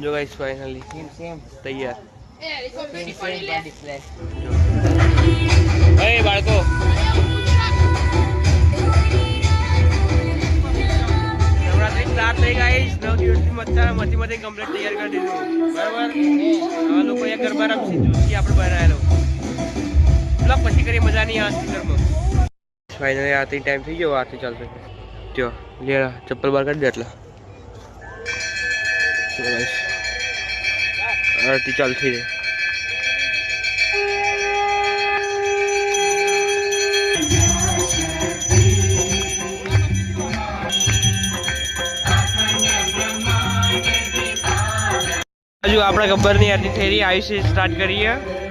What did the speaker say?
जो guys finally same तैयार display ए बाळको Navratri start થઈ ગાઈસ 9 દિવસની મચ્છી मध्ये કમ્પ્લીટ તૈયાર કરી દીધું બરાબર આ લોકો એક ગરબા રમસી જોકી આપણે બનાવેલો બ્લોક પછી કરી મજા નહીં આવે સ્પીકરમાં ફાઇનલી આરતી ટાઈમ થઈ ગયો આરતી ચાલશે જો લે ચપ્પલ બહાર કાઢ દે એટલે आरती चालू थी हजू अपना गब्बर नहीं आरती थी आयुष स्टार्ट करिए